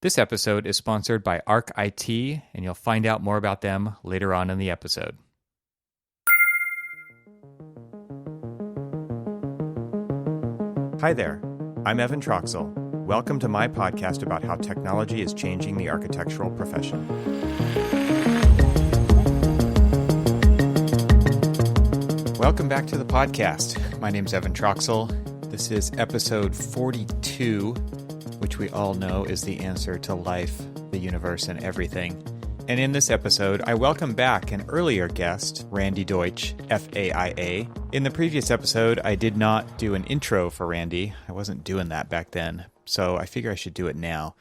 This episode is sponsored by Arc IT, and you'll find out more about them later on in the episode. Hi there, I'm Evan Troxel. Welcome to my podcast about how technology is changing the architectural profession. Welcome back to the podcast. My name's Evan Troxel. This is episode 42, which we all know is the answer to life, the universe, and everything. And in this episode, I welcome back an earlier guest, Randy Deutsch, FAIA. In the previous episode, I did not do an intro for Randy. I wasn't doing that back then, so I figure I should do it now.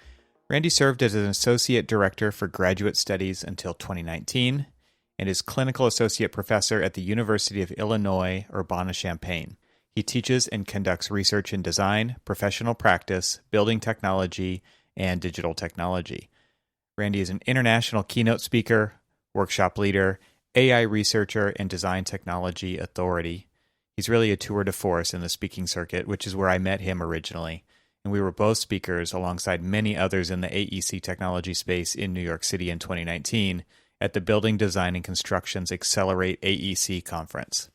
Randy served as an associate director for graduate studies until 2019 and is clinical associate professor at the University of Illinois, Urbana-Champaign. He teaches and conducts research in design, professional practice, building technology, and digital technology. Randy is an international keynote speaker, workshop leader, AI researcher, and design technology authority. He's really a tour de force in the speaking circuit, which is where I met him originally. And we were both speakers alongside many others in the AEC technology space in New York City in 2019 at the Building Design and Construction's Accelerate AEC conference.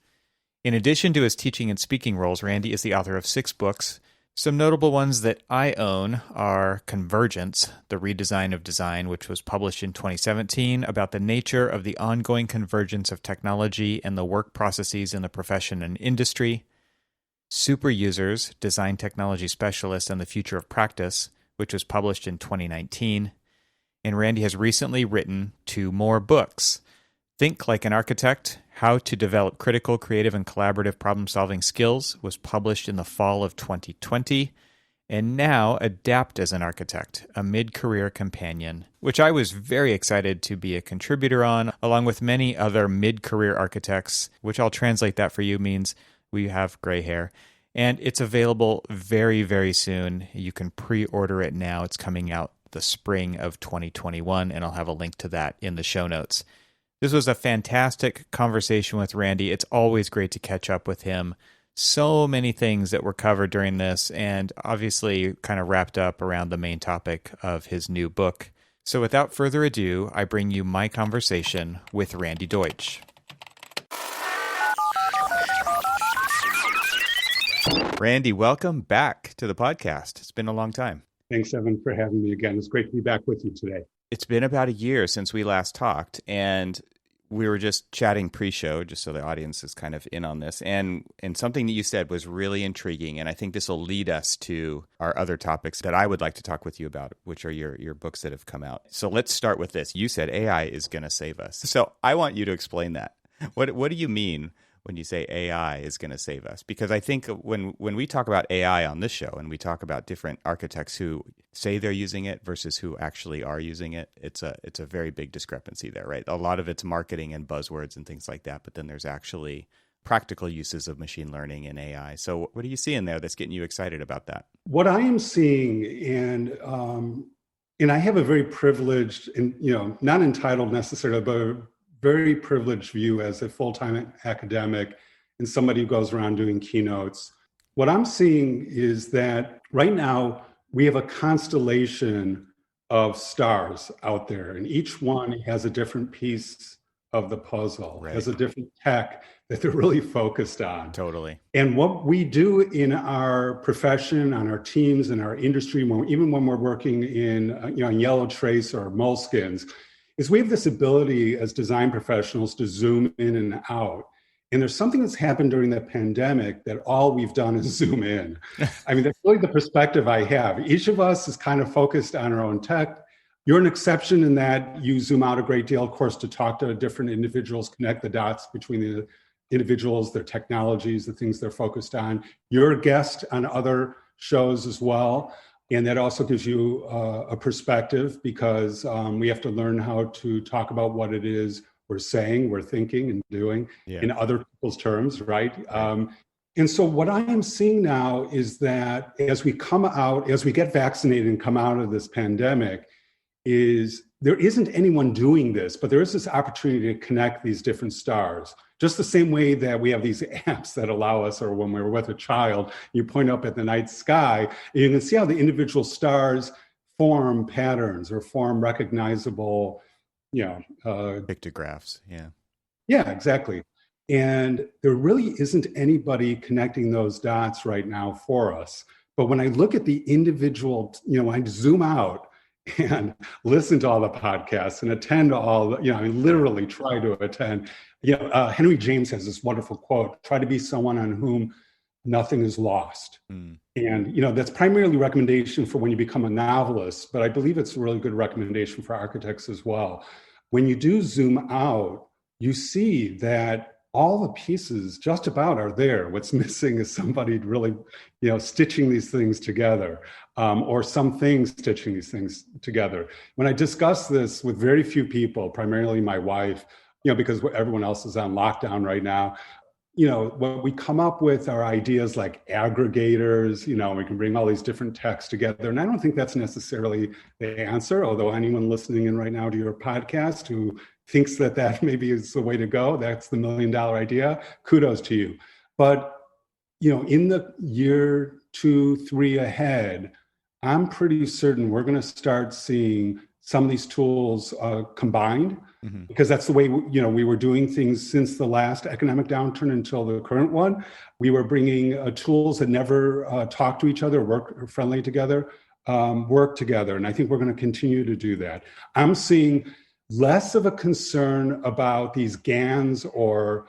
In addition to his teaching and speaking roles, Randy is the author of 6 books. Some notable ones that I own are Convergence, the Redesign of Design, which was published in 2017, about the nature of the ongoing convergence of technology and the work processes in the profession and industry. Super Users, Design Technology Specialists and the Future of Practice, which was published in 2019. And Randy has recently written 2 more books. Think Like an Architect, How to Develop Critical, Creative, and Collaborative Problem-Solving Skills was published in the fall of 2020, and now Adapt as an Architect, a mid-career companion, which I was very excited to be a contributor on, along with many other mid-career architects, which I'll translate that for you means we have gray hair. And it's available very, very soon. You can pre-order it now. It's coming out the spring of 2021, and I'll have a link to that in the show notes. This was a fantastic conversation with Randy. It's always great to catch up with him. So many things that were covered during this, and obviously kind of wrapped up around the main topic of his new book. So without further ado, I bring you my conversation with Randy Deutsch. Randy, welcome back to the podcast. It's been a long time. Thanks, Evan, for having me again. It's great to be back with you today. It's been about a year since we last talked, and we were just chatting pre-show, just so the audience is kind of in on this. And something that you said was really intriguing, and I think this will lead us to our other topics that I would like to talk with you about, which are your books that have come out. So let's start with this. You said AI is going to save us. So I want you to explain that. What do you mean when you say AI is going to save us? Because I think when we talk about AI on this show and we talk about different architects who say they're using it versus who actually are using it, it's a very big discrepancy there, right? A lot of it's marketing and buzzwords and things like that, but then there's actually practical uses of machine learning and AI. So what are you seeing there that's getting you excited about that? What I am seeing, and I have a very privileged and, not entitled necessarily, but a very privileged view as a full-time academic and somebody who goes around doing keynotes. What I'm seeing is that right now we have a constellation of stars out there, and each one has a different piece of the puzzle, right, has a different tech that they're really focused on. Totally. And what we do in our profession, on our teams, in our industry, even when we're working in Yellow Trace or Moleskins, is we have this ability as design professionals to zoom in and out. And there's something that's happened during the pandemic that all we've done is zoom in. I mean, that's really the perspective I have. Each of us is kind of focused on our own tech. You're an exception in that you zoom out a great deal, of course, to talk to different individuals, connect the dots between the individuals, their technologies, the things they're focused on. You're a guest on other shows as well. And that also gives you a perspective because we have to learn how to talk about what it is we're saying, we're thinking and doing in other people's terms, right? And so what I am seeing now is that as we get vaccinated and come out of this pandemic, is there isn't anyone doing this, but there is this opportunity to connect these different stars. Just the same way that we have these apps that allow us, or when we're with a child, you point up at the night sky, and you can see how the individual stars form patterns or form recognizable, you know, pictographs. Yeah. yeah, exactly. And there really isn't anybody connecting those dots right now for us. But when I look at the individual, I zoom out and listen to all the podcasts and attend to all the, I literally try to attend. Henry James has this wonderful quote: try to be someone on whom nothing is lost. Mm. And, that's primarily recommendation for when you become a novelist, but I believe it's a really good recommendation for architects as well. When you do zoom out, you see that all the pieces just about are there. What's missing is somebody really, stitching these things together, or some things stitching these things together. When I discuss this with very few people, primarily my wife, because everyone else is on lockdown right now, what we come up with are ideas like aggregators, we can bring all these different texts together. And I don't think that's necessarily the answer, although anyone listening in right now to your podcast who thinks that maybe is the way to go, that's the $1 million idea, kudos to you. But, in the year 2, 3 ahead, I'm pretty certain we're going to start seeing some of these tools combined, because that's the way we were doing things since the last economic downturn until the current one. We were bringing tools that never talk to each other, work friendly together, work together, and I think we're going to continue to do that. I'm seeing less of a concern about these GANs or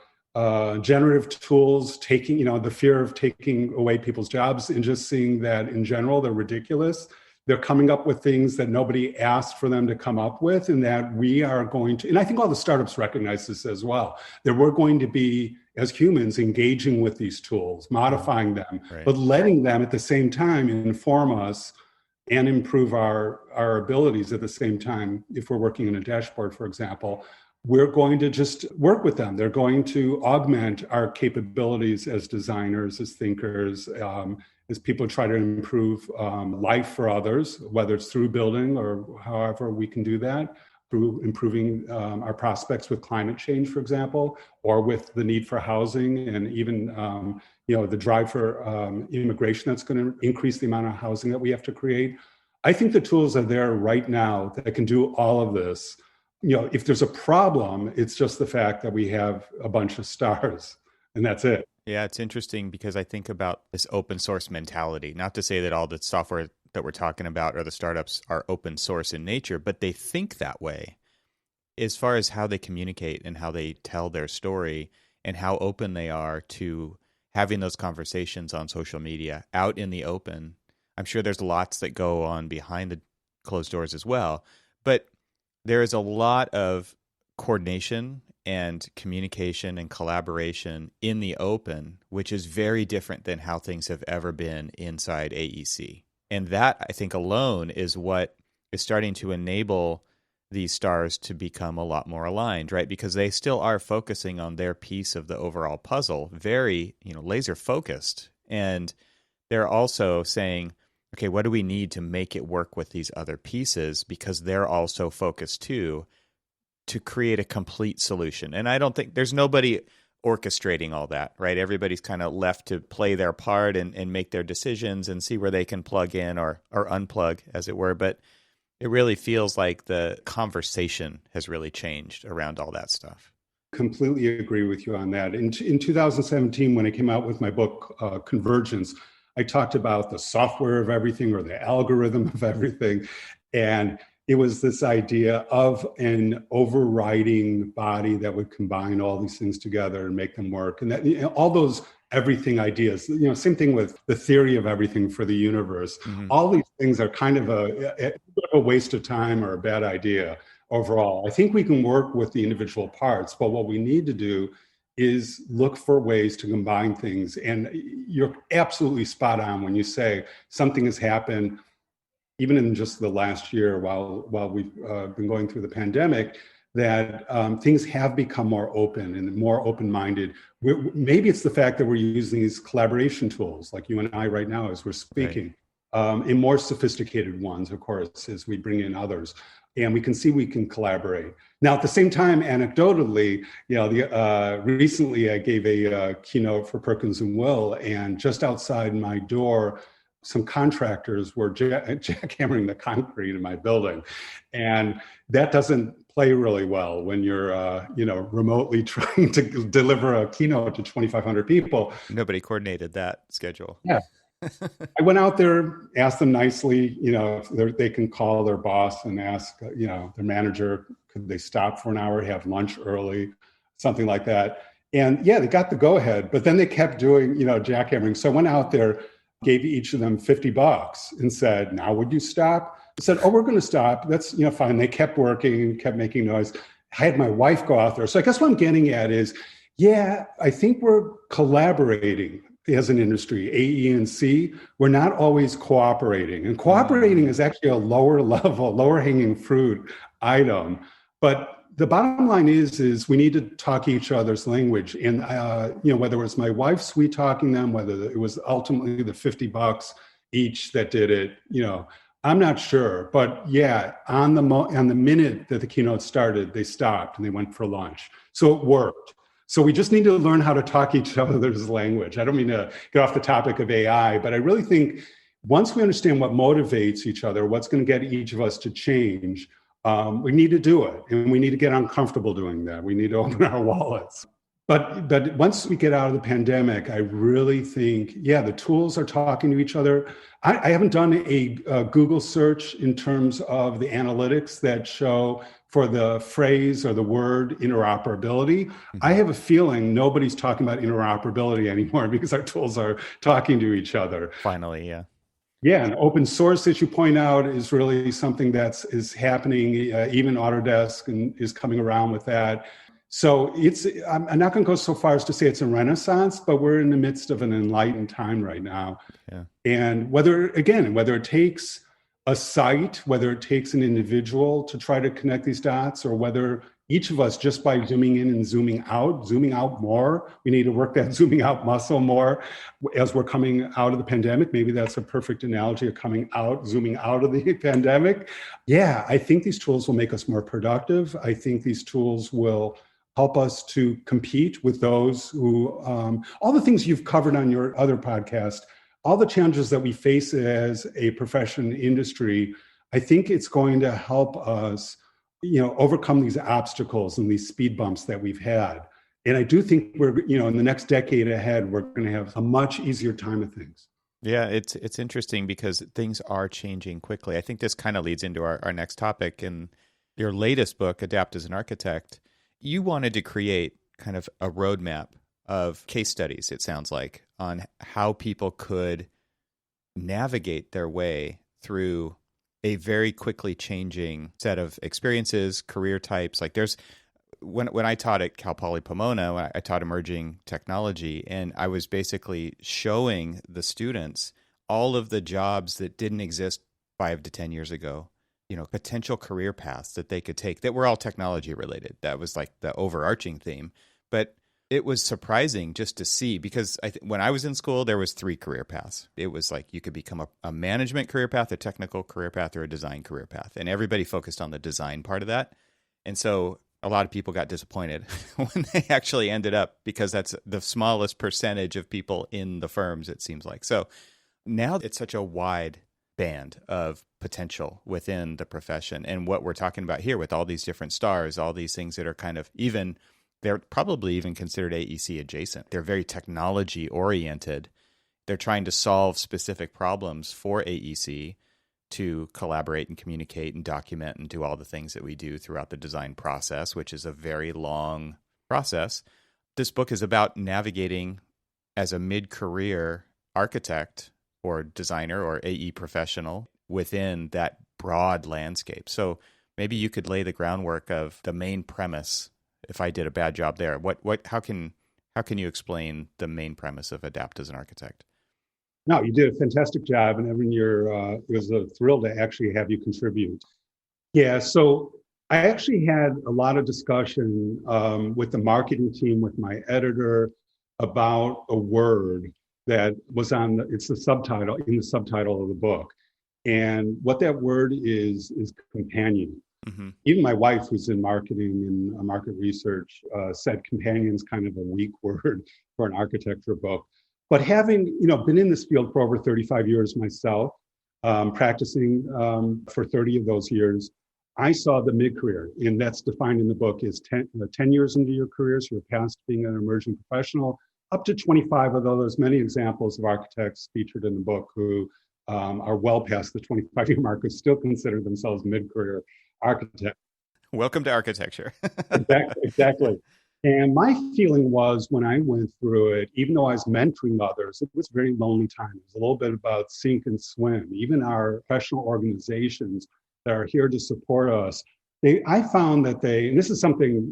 generative tools taking, the fear of taking away people's jobs, and just seeing that in general they're ridiculous. They're coming up with things that nobody asked for them to come up with, and that we are going to, and I think all the startups recognize this as well, that we're going to be, as humans, engaging with these tools, modifying them, right, but letting them at the same time inform us and improve our abilities at the same time. If we're working in a dashboard, for example, we're going to just work with them. They're going to augment our capabilities as designers, as thinkers, as people try to improve life for others, whether it's through building or however we can do that, through improving our prospects with climate change, for example, or with the need for housing, and even the drive for immigration that's going to increase the amount of housing that we have to create. I think the tools are there right now that can do all of this. If there's a problem, it's just the fact that we have a bunch of stars, and that's it. Yeah, it's interesting because I think about this open source mentality. Not to say that all the software that we're talking about or the startups are open source in nature, but they think that way as far as how they communicate and how they tell their story and how open they are to having those conversations on social media out in the open. I'm sure there's lots that go on behind the closed doors as well, but there is a lot of coordination and communication and collaboration in the open, which is very different than how things have ever been inside AEC. And that, I think, alone is what is starting to enable these stars to become a lot more aligned, right? Because they still are focusing on their piece of the overall puzzle, very, laser focused. And they're also saying, okay, what do we need to make it work with these other pieces? Because they're also focused too, to create a complete solution. And I don't think there's nobody orchestrating all that, right? Everybody's kind of left to play their part and make their decisions and see where they can plug in or unplug, as it were. But it really feels like the conversation has really changed around all that stuff. Completely agree with you on that. In 2017, when I came out with my book, Convergence, I talked about the software of everything, or the algorithm of everything. And it was this idea of an overriding body that would combine all these things together and make them work. And that, all those everything ideas, same thing with the theory of everything for the universe. Mm-hmm. All these things are kind of a waste of time or a bad idea overall. I think we can work with the individual parts, but what we need to do is look for ways to combine things. And you're absolutely spot on when you say something has happened, even in just the last year, while we've been going through the pandemic, that things have become more open and more open-minded. Maybe it's the fact that we're using these collaboration tools, like you and I right now as we're speaking, right, and more sophisticated ones, of course, as we bring in others. And we can see we can collaborate. Now, at the same time, anecdotally, recently I gave a keynote for Perkins and Will, and just outside my door, some contractors were jackhammering the concrete in my building. And that doesn't play really well when you're, remotely trying to deliver a keynote to 2,500 people. Nobody coordinated that schedule. Yeah. I went out there, asked them nicely, if they can call their boss and ask, their manager, could they stop for an hour, have lunch early, something like that. And yeah, they got the go ahead, but then they kept doing, jackhammering. So I went out there, gave each of them $50 and said, now would you stop? I said, oh, we're going to stop. That's, fine. They kept working, kept making noise. I had my wife go out there. So I guess what I'm getting at is, yeah, I think we're collaborating as an industry, AE and C. We're not always cooperating. And cooperating is actually a lower level, lower hanging fruit item. But the bottom line is we need to talk each other's language. And, whether it was my wife sweet talking them, whether it was ultimately the $50 each that did it, I'm not sure. But yeah, on the minute that the keynote started, they stopped and they went for lunch. So it worked. So we just need to learn how to talk each other's language. I don't mean to get off the topic of AI, but I really think once we understand what motivates each other, what's going to get each of us to change, we need to do it. And we need to get uncomfortable doing that. We need to open our wallets. But once we get out of the pandemic, I really think, yeah, the tools are talking to each other. I haven't done a Google search in terms of the analytics that show for the phrase or the word interoperability. Mm-hmm. I have a feeling nobody's talking about interoperability anymore because our tools are talking to each other. Finally, yeah. Yeah, and open source, as you point out, is really something is happening. Even Autodesk is coming around with that. So I'm not going to go so far as to say it's a renaissance, but we're in the midst of an enlightened time right now. Yeah. And whether it takes a site, whether it takes an individual to try to connect these dots, or whether each of us, just by zooming in and zooming out more, we need to work that zooming out muscle more as we're coming out of the pandemic. Maybe that's a perfect analogy of zooming out of the pandemic. Yeah, I think these tools will make us more productive. I think these tools will help us to compete with those who, all the things you've covered on your other podcast, all the challenges that we face as a profession industry, I think it's going to help us, overcome these obstacles and these speed bumps that we've had. And I do think we're, in the next decade ahead, we're going to have a much easier time of things. Yeah, it's interesting because things are changing quickly. I think this kind of leads into our next topic. In your latest book, Adapt as an Architect, you wanted to create kind of a roadmap of case studies, it sounds like, on how people could navigate their way through a very quickly changing set of experiences, career types. Like when I taught at Cal Poly Pomona, I taught emerging technology, and I was basically showing the students all of the jobs that didn't exist 5 to 10 years ago, potential career paths that they could take that were all technology related. That was like the overarching theme. But it was surprising just to see, because when I was in school, there was 3 career paths. It was like you could become a management career path, a technical career path, or a design career path. And everybody focused on the design part of that. And so a lot of people got disappointed when they actually ended up, because that's the smallest percentage of people in the firms, it seems like. So now it's such a wide band of potential within the profession. And what we're talking about here with all these different stars, all these things that are kind of they're probably even considered AEC adjacent. They're very technology oriented. They're trying to solve specific problems for AEC to collaborate and communicate and document and do all the things that we do throughout the design process, which is a very long process. This book is about navigating as a mid-career architect or designer or AE professional within that broad landscape. So maybe you could lay the groundwork of the main premise. If I did a bad job there, how can you explain the main premise of Adapt as an Architect? No, you did a fantastic job, and Evan, it was a thrill to actually have you contribute. Yeah, so I actually had a lot of discussion with the marketing team, with my editor, about a word that was it's the subtitle, in the subtitle of the book. And what that word is companion. Mm-hmm. Even my wife, who's in marketing and market research, said companion's kind of a weak word for an architecture book. But having, been in this field for over 35 years myself, practicing for 30 of those years, I saw the mid-career, and that's defined in the book as 10 years into your career, so you're past being an emerging professional, up to 25, although there's many examples of architects featured in the book who are well past the 25-year mark, who still consider themselves mid-career architects. Welcome to architecture. Exactly. And my feeling was when I went through it, even though I was mentoring others, it was a very lonely time. It was a little bit about sink and swim. Even our professional organizations that are here to support us, I found that and this is something,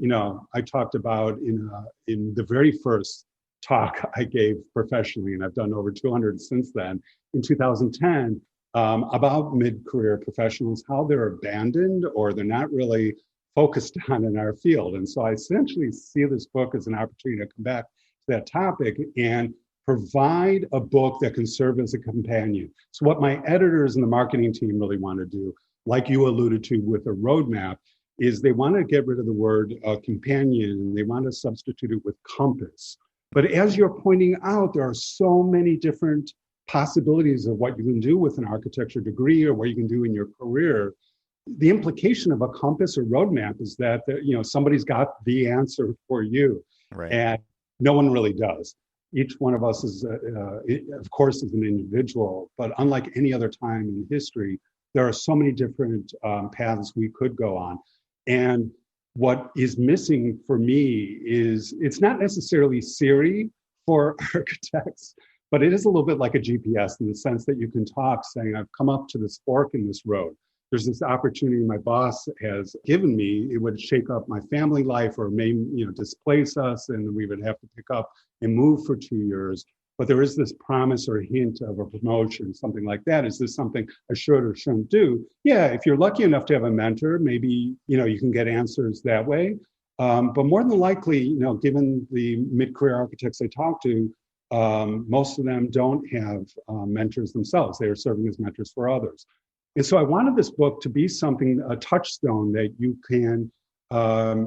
I talked about in the very first talk I gave professionally, and I've done over 200 since then, in 2010, about mid-career professionals, how they're abandoned or they're not really focused on in our field. And so I essentially see this book as an opportunity to come back to that topic and provide a book that can serve as a companion. So what my editors and the marketing team really want to do, like you alluded to with a roadmap, is they want to get rid of the word companion, and they want to substitute it with compass. But as you're pointing out, there are so many different possibilities of what you can do with an architecture degree or what you can do in your career. The implication of a compass or roadmap is that somebody's got the answer for you, right? And no one really does. Each one of us is, of course, is an individual, but unlike any other time in history, there are so many different paths we could go on. And what is missing for me is it's not necessarily Siri for architects, but it is a little bit like a GPS in the sense that you can talk saying, I've come up to this fork in this road. There's this opportunity my boss has given me. It would shake up my family life or maybe, displace us, and we would have to pick up and move for 2 years. But there is this promise or hint of a promotion, something like that. Is this something I should or shouldn't do? Yeah, if you're lucky enough to have a mentor, maybe, you can get answers that way. But more than likely, given the mid-career architects I talk to, most of them don't have mentors themselves. They are serving as mentors for others. And so I wanted this book to be something, a touchstone that you can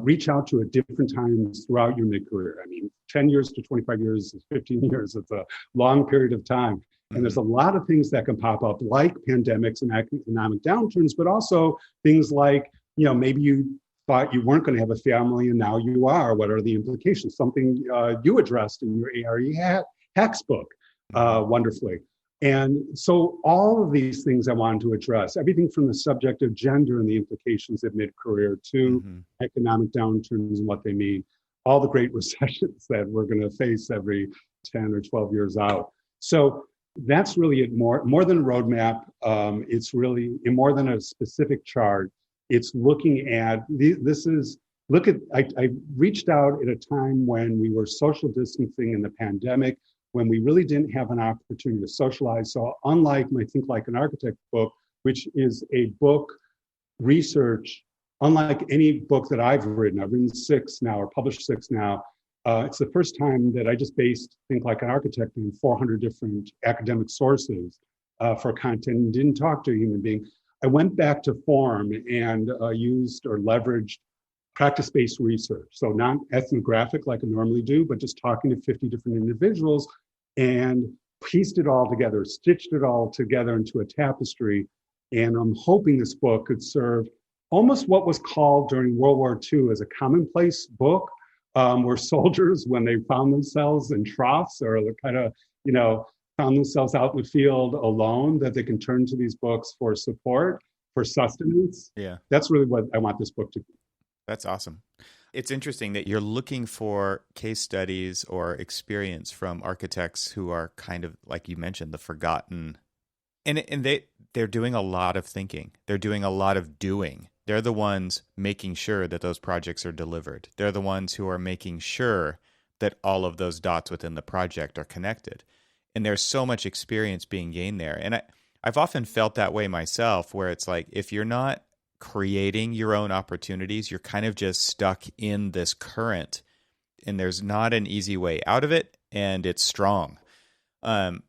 reach out to at different times throughout your mid-career. I mean, 10 years to 25 years is 15 years. It's a long period of time. And there's a lot of things that can pop up, like pandemics and economic downturns, but also things like, maybe you thought you weren't going to have a family and now you are. What are the implications? Something you addressed in your ARE hacks book wonderfully. And so all of these things I wanted to address, everything from the subject of gender and the implications of mid-career to economic downturns and what they mean, all the great recessions that we're going to face every 10 or 12 years out. So that's really it. More than a roadmap, it's really more than a specific chart. It's looking at, I reached out at a time when we were social distancing in the pandemic, when we really didn't have an opportunity to socialize. So unlike my Think Like an Architect book, which is a book research, unlike any book that I've written 6 now or published 6 now, it's the first time that I just based Think Like an Architect in 400 different academic sources for content and didn't talk to a human being. I went back to form and used or leveraged practice-based research. So not ethnographic like I normally do, but just talking to 50 different individuals and pieced it all together, stitched it all together into a tapestry. And I'm hoping this book could serve almost what was called during World War II as a commonplace book, where soldiers, when they found themselves in troughs or kind of, found themselves out in the field alone, that they can turn to these books for support, for sustenance. Yeah. That's really what I want this book to be. That's awesome. It's interesting that you're looking for case studies or experience from architects who are kind of, like you mentioned, the forgotten. And they're doing a lot of thinking. They're doing a lot of doing. They're the ones making sure that those projects are delivered. They're the ones who are making sure that all of those dots within the project are connected. And there's so much experience being gained there. And I've often felt that way myself, where it's like, if you're not creating your own opportunities, you're kind of just stuck in this current, and there's not an easy way out of it, and it's strong. A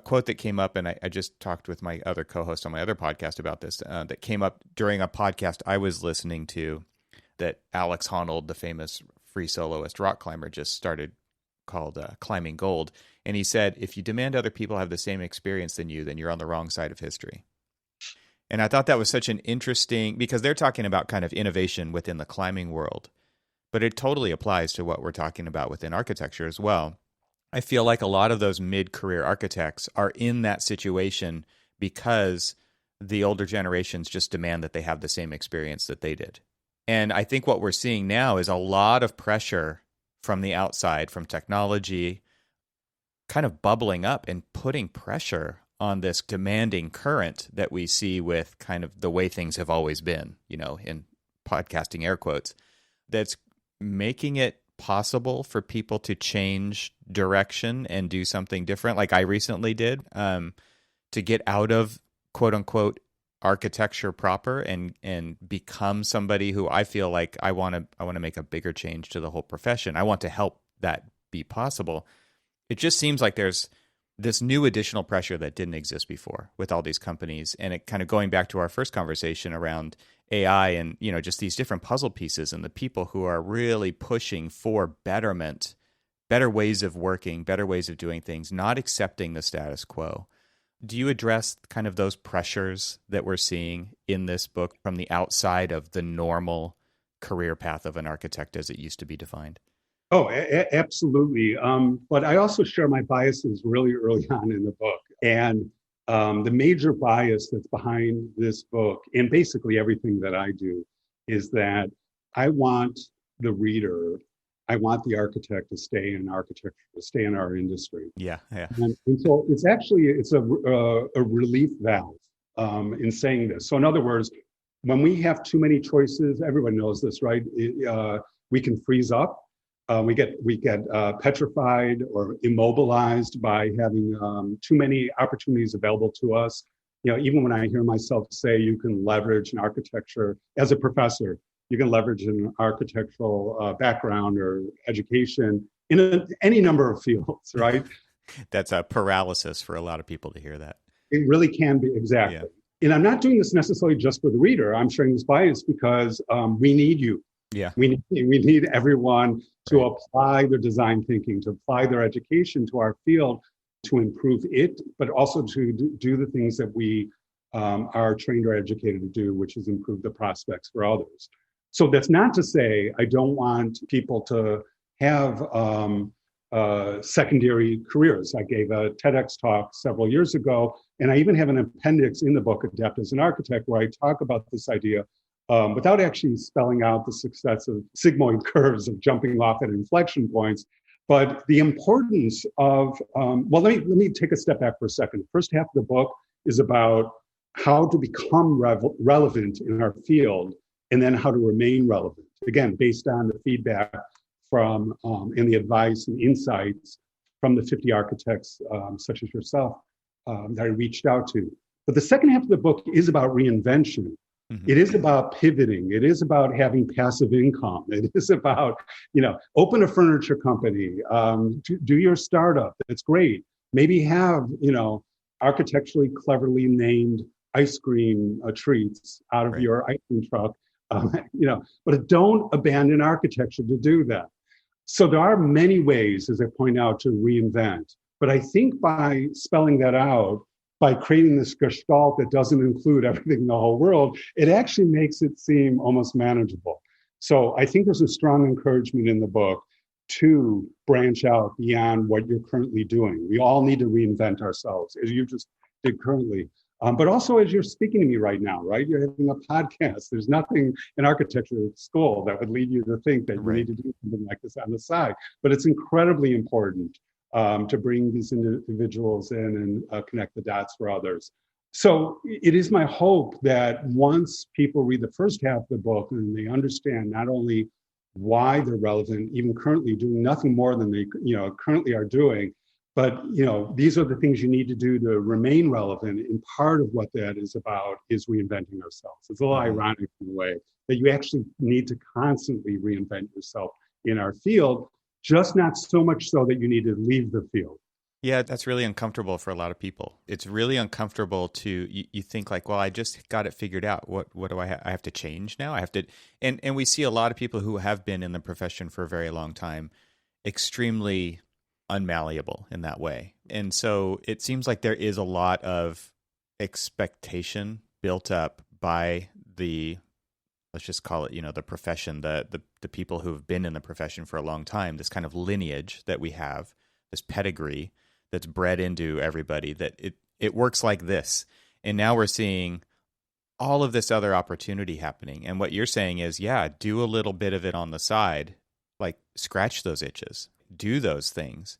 quote that came up, and I just talked with my other co-host on my other podcast about this, that came up during a podcast I was listening to that Alex Honnold, the famous free soloist rock climber, just started, called Climbing Gold. And he said, if you demand other people have the same experience than you, then you're on the wrong side of history. And I thought that was such an interesting, because they're talking about kind of innovation within the climbing world, but it totally applies to what we're talking about within architecture as well. I feel like a lot of those mid-career architects are in that situation because the older generations just demand that they have the same experience that they did. And I think what we're seeing now is a lot of pressure from the outside, from technology, kind of bubbling up and putting pressure on this demanding current that we see with kind of the way things have always been, in podcasting air quotes, that's making it possible for people to change direction and do something different. Like I recently did, to get out of quote unquote architecture proper and become somebody who I feel like I want to make a bigger change to the whole profession. I want to help that be possible. It just seems like there's this new additional pressure that didn't exist before with all these companies. And it kind of going back to our first conversation around AI and, just these different puzzle pieces and the people who are really pushing for betterment, better ways of working, better ways of doing things, not accepting the status quo. Do you address kind of those pressures that we're seeing in this book from the outside of the normal career path of an architect as it used to be defined? Oh, absolutely. But I also share my biases really early on in the book. And the major bias that's behind this book, and basically everything that I do, is that I want the reader, I want the architect to stay in architecture, to stay in our industry. Yeah. And so it's a relief valve in saying this. So in other words, when we have too many choices, everyone knows this, right? We can freeze up. We get petrified or immobilized by having too many opportunities available to us. Even when I hear myself say you can leverage an architecture as a professor, you can leverage an architectural background or education in any number of fields, right? That's a paralysis for a lot of people to hear that. It really can be, exactly. Yeah. And I'm not doing this necessarily just for the reader. I'm sharing this bias because we need you. Yeah. We need everyone to apply their design thinking, to apply their education to our field, to improve it, but also to do the things that we are trained or educated to do, which is improve the prospects for others. So that's not to say I don't want people to have secondary careers. I gave a TEDx talk several years ago, and I even have an appendix in the book, Adept as an Architect, where I talk about this idea without actually spelling out the successive sigmoid curves of jumping off at inflection points. But the importance of, let me take a step back for a second. The first half of the book is about how to become relevant in our field, and then how to remain relevant. Again, based on the feedback from and the advice and insights from the 50 architects, such as yourself, that I reached out to. But the second half of the book is about reinvention. Mm-hmm. It is about pivoting. It is about having passive income. It is about, open a furniture company, do your startup. That's great. Maybe have, architecturally cleverly named ice cream treats out of your ice cream truck, but don't abandon architecture to do that. So there are many ways, as I point out, to reinvent. But I think by spelling that out, by creating this gestalt that doesn't include everything in the whole world, it actually makes it seem almost manageable. So I think there's a strong encouragement in the book to branch out beyond what you're currently doing. We all need to reinvent ourselves, as you just did currently. But also, as you're speaking to me right now, right? You're having a podcast. There's nothing in architecture school that would lead you to think that you need to do something like this on the side. But it's incredibly important to bring these individuals in and connect the dots for others. So it is my hope that once people read the first half of the book and they understand not only why they're relevant, even currently doing nothing more than they currently are doing, but these are the things you need to do to remain relevant. And part of what that is about is reinventing ourselves. It's a little ironic in a way that you actually need to constantly reinvent yourself in our field, just not so much so that you need to leave the field. Yeah, that's really uncomfortable for a lot of people. It's really uncomfortable to, you think like, well, I just got it figured out. What do I have? I have to change now? I have to, and we see a lot of people who have been in the profession for a very long time, extremely unmalleable in that way. And so it seems like there is a lot of expectation built up by the, let's just call it, the profession, the people who have been in the profession for a long time, this kind of lineage that we have, this pedigree that's bred into everybody, that it works like this. And now we're seeing all of this other opportunity happening. And what you're saying is, yeah, do a little bit of it on the side, like scratch those itches, do those things,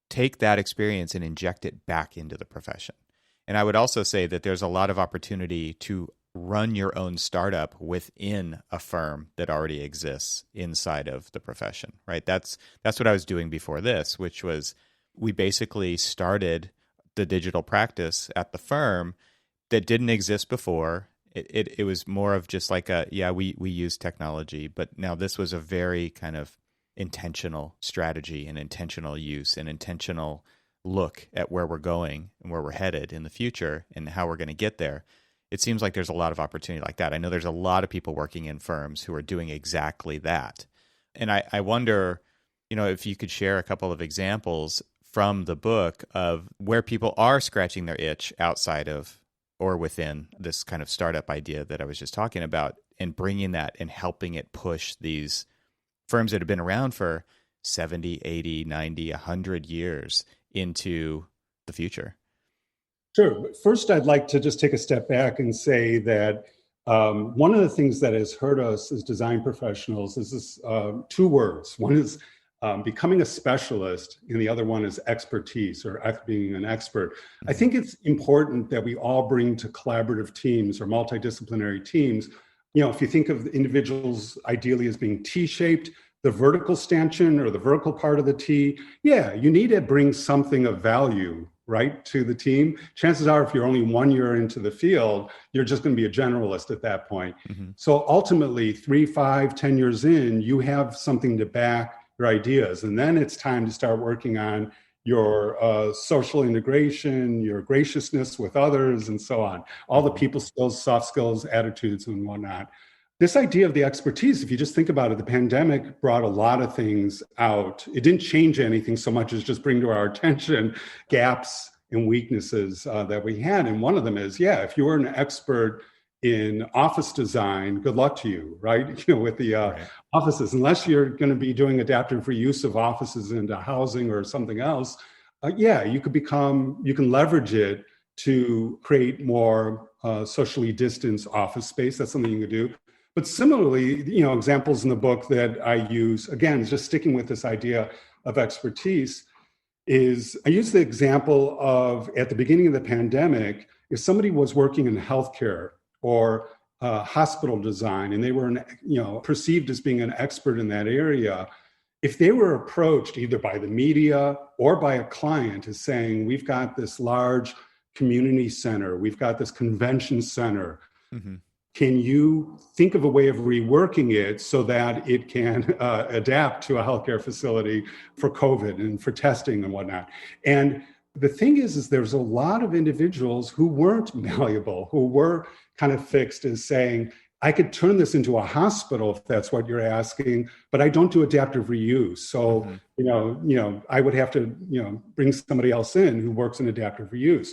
take that experience and inject it back into the profession. And I would also say that there's a lot of opportunity to run your own startup within a firm that already exists inside of the profession, right? That's what I was doing before this, which was we basically started the digital practice at the firm that didn't exist before. It was more of just like we use technology, but now this was a very kind of intentional strategy and intentional use and intentional look at where we're going and where we're headed in the future and how we're going to get there. It seems like there's a lot of opportunity like that. I know there's a lot of people working in firms who are doing exactly that. And I wonder, if you could share a couple of examples from the book of where people are scratching their itch outside of or within this kind of startup idea that I was just talking about, and bringing that and helping it push these firms that have been around for 70, 80, 90, 100 years into the future. Sure. But first, I'd like to just take a step back and say that one of the things that has hurt us as design professionals is this two words. One is becoming a specialist, and the other one is expertise, or being an expert. I think it's important that we all bring to collaborative teams or multidisciplinary teams. If you think of individuals ideally as being T-shaped, the vertical stanchion or the vertical part of the T, you need to bring something of value, right, to the team. Chances are, if you're only 1 year into the field, you're just going to be a generalist at that point. Mm-hmm. So ultimately, 3, 5, 10 years in, you have something to back your ideas. And then it's time to start working on your social integration, your graciousness with others, and so on. All the people skills, soft skills, attitudes, and whatnot. This idea of the expertise, if you just think about it, the pandemic brought a lot of things out. It didn't change anything so much as just bring to our attention gaps and weaknesses that we had. And one of them is, if you were an expert in office design, good luck to you, right? With the right. Offices, unless you're going to be doing adaptive reuse of offices into housing or something else, you can leverage it to create more socially distanced office space. That's something you can do. But similarly, examples in the book that I use, again, just sticking with this idea of expertise, is I use the example of at the beginning of the pandemic, if somebody was working in healthcare or hospital design, and they were perceived as being an expert in that area, if they were approached either by the media or by a client as saying, we've got this large community center, we've got this convention center, mm-hmm. Can you think of a way of reworking it so that it can adapt to a healthcare facility for COVID and for testing and whatnot? And the thing is there's a lot of individuals who weren't malleable, who were kind of fixed as saying, I could turn this into a hospital if that's what you're asking, but I don't do adaptive reuse. So, mm-hmm. I would have to, bring somebody else in who works in adaptive reuse.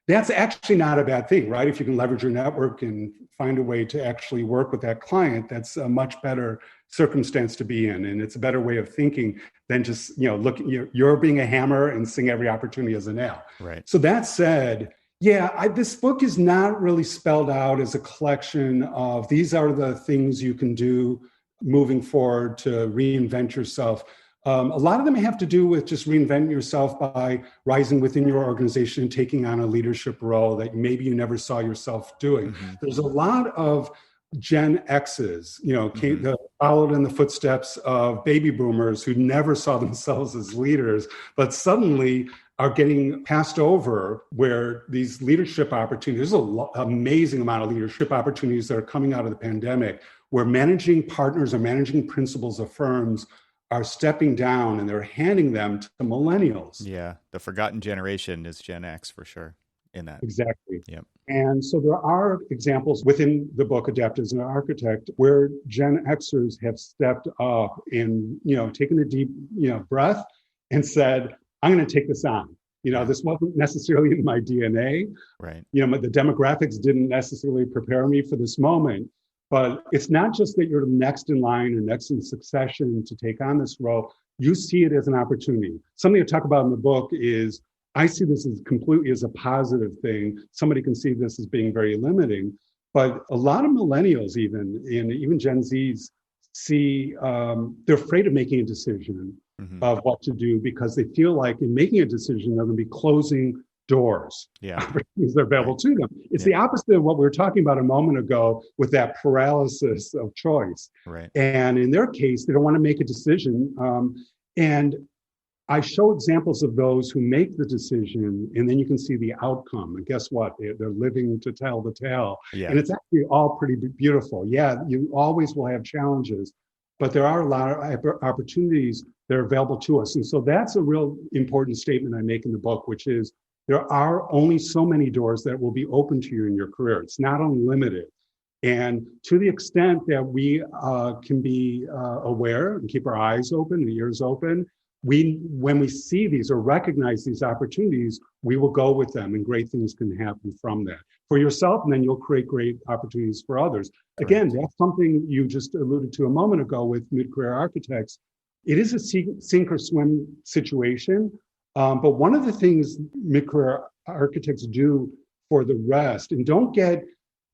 That's actually not a bad thing, right? If you can leverage your network and find a way to actually work with that client, that's a much better circumstance to be in. And it's a better way of thinking than just, you're being a hammer and seeing every opportunity as a nail. Right. So that said, this book is not really spelled out as a collection of these are the things you can do moving forward to reinvent yourself. A lot of them have to do with just reinventing yourself by rising within your organization and taking on a leadership role that maybe you never saw yourself doing. Mm-hmm. There's a lot of Gen X's, mm-hmm. Followed in the footsteps of baby boomers who never saw themselves as leaders, but suddenly are getting passed over where these leadership opportunities, there's an amazing amount of leadership opportunities that are coming out of the pandemic where managing partners or managing principals of firms are stepping down and they're handing them to millennials. Yeah, the forgotten generation is Gen X for sure in that. Exactly. Yep. And so there are examples within the book, Adapt as an Architect, where Gen Xers have stepped up and, taken a deep, breath and said, I'm going to take this on. This wasn't necessarily in my DNA. Right. The demographics didn't necessarily prepare me for this moment. But it's not just that you're next in line or next in succession to take on this role. You see it as an opportunity. Something I talk about in the book is I see this as completely as a positive thing. Somebody can see this as being very limiting, but a lot of millennials, even Gen Zs, see they're afraid of making a decision of what to do because they feel like in making a decision they're going to be closing doors. Opportunities that are available to them. It's the opposite of what we were talking about a moment ago with that paralysis of choice. Right. And in their case, they don't want to make a decision. And I show examples of those who make the decision, and then you can see the outcome. And guess what? They're living to tell the tale. Yeah. And it's actually all pretty beautiful. Yeah, you always will have challenges, but there are a lot of opportunities that are available to us. And so that's a real important statement I make in the book, which is there are only so many doors that will be open to you in your career. It's not unlimited. And to the extent that we can be aware and keep our eyes open and ears open, when we see these or recognize these opportunities, we will go with them and great things can happen from that for yourself. And then you'll create great opportunities for others. Again, that's something you just alluded to a moment ago with mid-career architects. It is a sink or swim situation. But one of the things mid-career architects do for the rest, and don't get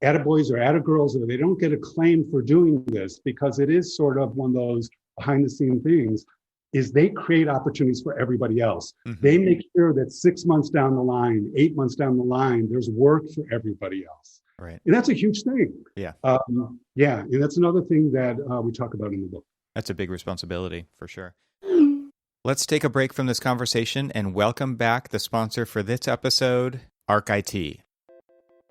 attaboys or attagirls, or they don't get acclaim for doing this because it is sort of one of those behind the scene things, is they create opportunities for everybody else. They make sure that 6 months down the line, 8 months down the line, there's work for everybody else. Right. And that's a huge thing. Yeah. And that's another thing that we talk about in the book. That's a big responsibility for sure. Let's take a break from this conversation and welcome back the sponsor for this episode, Arc IT.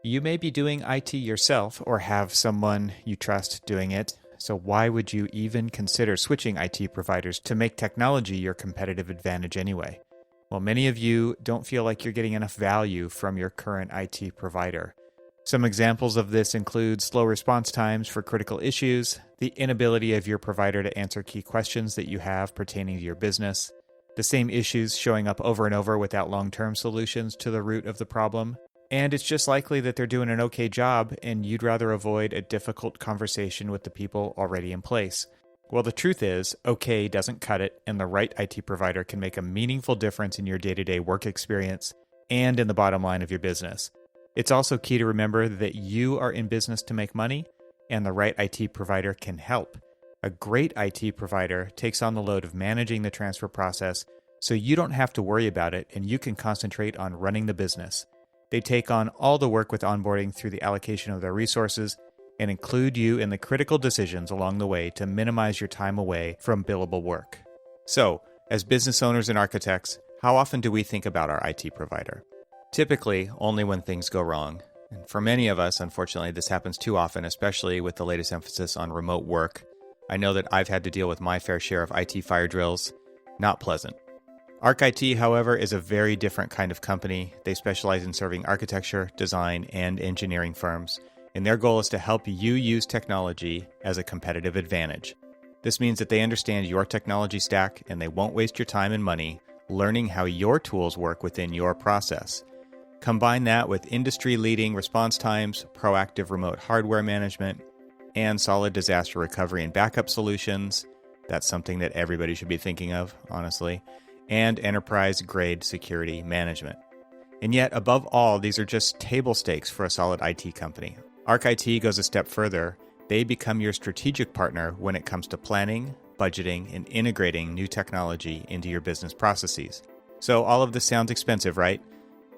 You may be doing IT yourself or have someone you trust doing it, so why would you even consider switching IT providers to make technology your competitive advantage anyway? Well, many of you don't feel like you're getting enough value from your current IT provider. Some examples of this include slow response times for critical issues, the inability of your provider to answer key questions that you have pertaining to your business, the same issues showing up over and over without long-term solutions to the root of the problem, and it's just likely that they're doing an okay job and you'd rather avoid a difficult conversation with the people already in place. Well, the truth is, okay doesn't cut it, and the right IT provider can make a meaningful difference in your day-to-day work experience and in the bottom line of your business. It's also key to remember that you are in business to make money, and the right IT provider can help. A great IT provider takes on the load of managing the transfer process, so you don't have to worry about it and you can concentrate on running the business. They take on all the work with onboarding through the allocation of their resources and include you in the critical decisions along the way to minimize your time away from billable work. So, as business owners and architects, how often do we think about our IT provider? Typically, only when things go wrong. And for many of us, unfortunately, this happens too often, especially with the latest emphasis on remote work. I know that I've had to deal with my fair share of IT fire drills. Not pleasant. Arc IT, however, is a very different kind of company. They specialize in serving architecture, design, and engineering firms, and their goal is to help you use technology as a competitive advantage. This means that they understand your technology stack, and they won't waste your time and money learning how your tools work within your process. Combine that with industry-leading response times, proactive remote hardware management, and solid disaster recovery and backup solutions. That's something that everybody should be thinking of, honestly. And enterprise-grade security management. And yet, above all, these are just table stakes for a solid IT company. Arc IT goes a step further. They become your strategic partner when it comes to planning, budgeting, and integrating new technology into your business processes. So all of this sounds expensive, right?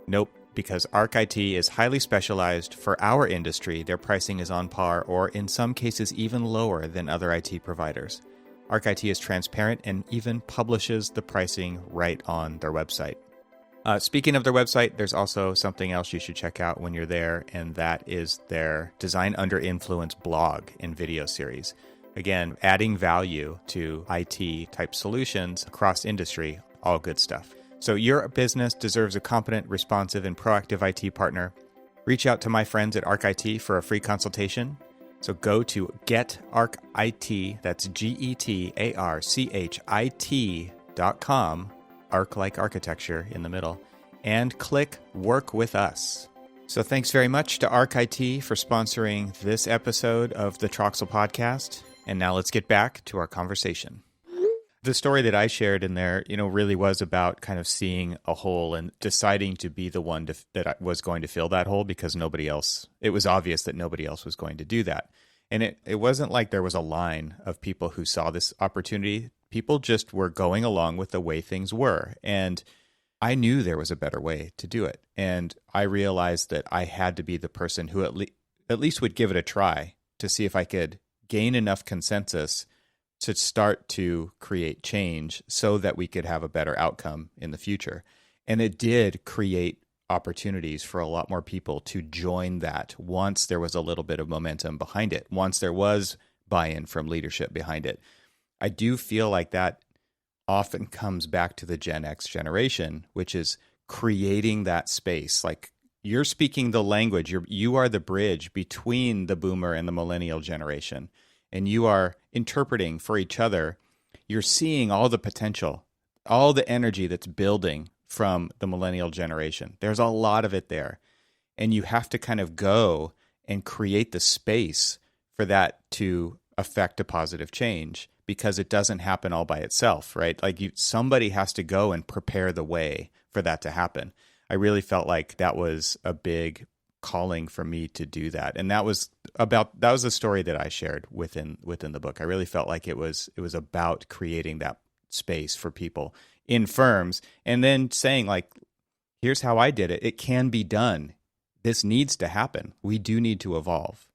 Nope. Because Arc IT is highly specialized for our industry, their pricing is on par or in some cases even lower than other IT providers. Arc IT is transparent and even publishes the pricing right on their website. Speaking of their website, there's also something else you should check out when you're there, and that is their Design Under Influence blog and video series. Again, adding value to IT type solutions across industry, all good stuff. So your business deserves a competent, responsive, and proactive IT partner. Reach out to my friends at Arc IT for a free consultation. So go to getarchit, that's GETARCHIT.com, arc-like architecture in the middle, and click Work With Us. So thanks very much to Arc IT for sponsoring this episode of the Troxel Podcast. And now let's get back to our conversation. The story that I shared in there, really was about kind of seeing a hole and deciding to be the one that was going to fill that hole because it was obvious that nobody else was going to do that. And it wasn't like there was a line of people who saw this opportunity. People just were going along with the way things were. And I knew there was a better way to do it. And I realized that I had to be the person who at least would give it a try to see if I could gain enough consensus to start to create change so that we could have a better outcome in the future. And it did create opportunities for a lot more people to join that once there was a little bit of momentum behind it, once there was buy-in from leadership behind it. I do feel like that often comes back to the Gen X generation, which is creating that space. Like, you're speaking the language, you are the bridge between the boomer and the millennial generation. And you are interpreting for each other. You're seeing all the potential, all the energy that's building from the millennial generation. There's a lot of it there. And you have to kind of go and create the space for that to affect a positive change, because it doesn't happen all by itself, right? Like, somebody has to go and prepare the way for that to happen. I really felt like that was a big calling for me to do that. And that was the story that I shared within the book. I really felt like it was about creating that space for people in firms, and then saying, like, here's how I did it. It can be done. This needs to happen. We do need to evolve.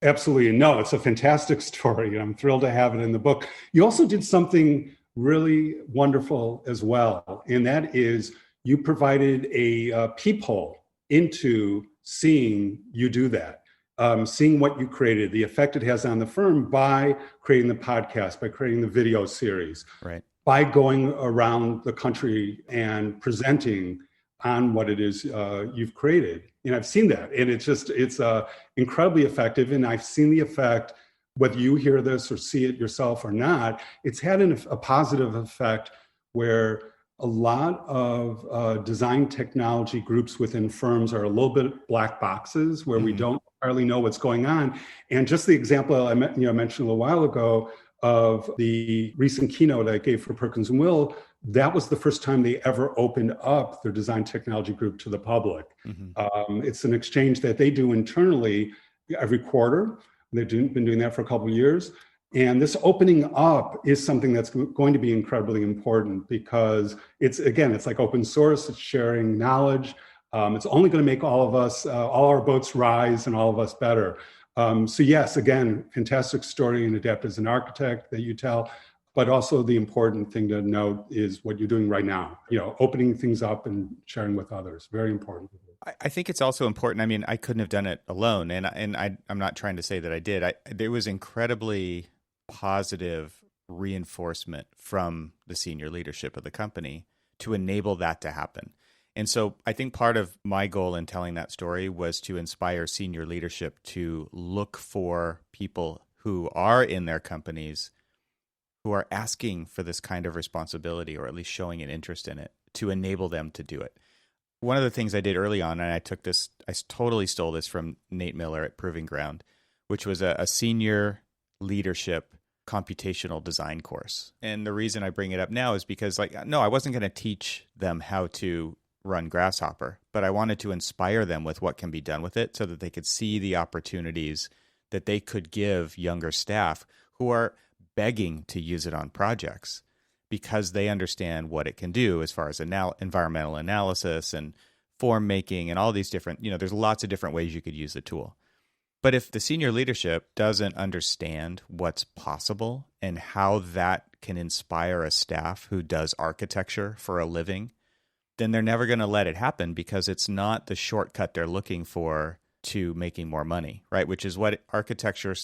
Absolutely. No, it's a fantastic story. I'm thrilled to have it in the book. You also did something really wonderful as well, and that is you provided a peephole into seeing you do that, seeing what you created, the effect it has on the firm by creating the podcast, by creating the video series, right, by going around the country and presenting on what it is you've created. And I've seen that, and it's incredibly effective. And I've seen the effect, whether you hear this or see it yourself or not, it's had a positive effect where a lot of design technology groups within firms are a little bit black boxes where we don't hardly know what's going on. And just the example I mentioned a little while ago of the recent keynote I gave for Perkins & Will, that was the first time they ever opened up their design technology group to the public. It's an exchange that they do internally every quarter. They've been doing that for a couple of years. And this opening up is something that's going to be incredibly important, because it's like open source, it's sharing knowledge. It's only going to make all of us, all our boats rise and all of us better. So yes, again, fantastic story and adapt as an architect that you tell, but also the important thing to note is what you're doing right now, opening things up and sharing with others. Very important. I think it's also important. I mean, I couldn't have done it alone, and I'm not trying to say that I did. There was incredibly positive reinforcement from the senior leadership of the company to enable that to happen. And so I think part of my goal in telling that story was to inspire senior leadership to look for people who are in their companies who are asking for this kind of responsibility, or at least showing an interest in it, to enable them to do it. One of the things I did early on, and I totally stole this from Nate Miller at Proving Ground, which was a senior leadership computational design course. And the reason I bring it up now is because, no, I wasn't going to teach them how to run Grasshopper, but I wanted to inspire them with what can be done with it so that they could see the opportunities that they could give younger staff who are begging to use it on projects, because they understand what it can do as far as environmental analysis and form making and all these different, there's lots of different ways you could use the tool. But if the senior leadership doesn't understand what's possible and how that can inspire a staff who does architecture for a living, then they're never going to let it happen, because it's not the shortcut they're looking for to making more money, right? Which is what architecture